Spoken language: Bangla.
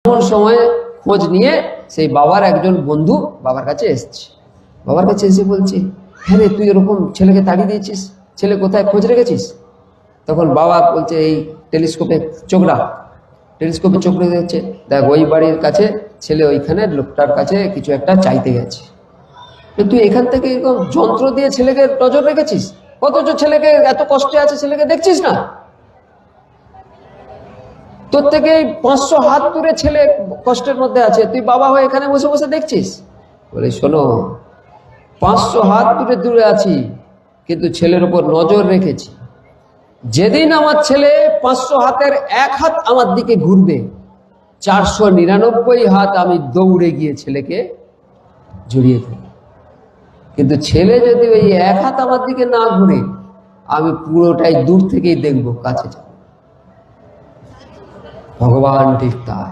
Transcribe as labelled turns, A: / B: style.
A: এমন সময় খোঁজ নিয়ে সেই বাবার একজন বন্ধু বাবার কাছে এসছে। বাবার কাছে এসে বলছে, হ্যাঁ রে, তুই এরকম ছেলেকে তাড়িয়ে দিয়েছিস, ছেলে কোথায় খোঁজ রেখেছিস? তখন বাবা বলছে, এই টেলিস্কোপে চোখ রাখ। টেলিস্কোপে চোখ রেখে যাচ্ছে, দেখ ওই বাড়ির কাছে ছেলে ওইখানে লোকটার কাছে কিছু একটা চাইতে গেছে। তুই এখান থেকে এরকম যন্ত্র দিয়ে ছেলেকে নজর রেখেছিস, অথচ ছেলেকে এত কষ্টে আছে, ছেলেকে দেখছিস না? তোর থেকে 500 হাত দূরে ছেলে কষ্টের মধ্যে আছে, তুই বাবা হয়ে এখানে বসে বসে দেখছিস? বলে, শোনো, 500 হাত দূরে দূরে আছি, কিন্তু ছেলের উপর নজর রেখেছি। যেদিন আমার ছেলে 500 হাতের 1 হাত আমার দিকে ঘুরবে, 499 হাত আমি দৌড়ে গিয়ে ছেলেকে জড়িয়ে ফেলব। কিন্তু ছেলে যদি ওই 1 হাত আমার দিকে না ঘুরে, আমি পুরোটাই দূর থেকেই দেখবো, কাছে যাব। ভগবান ঠিক তাই।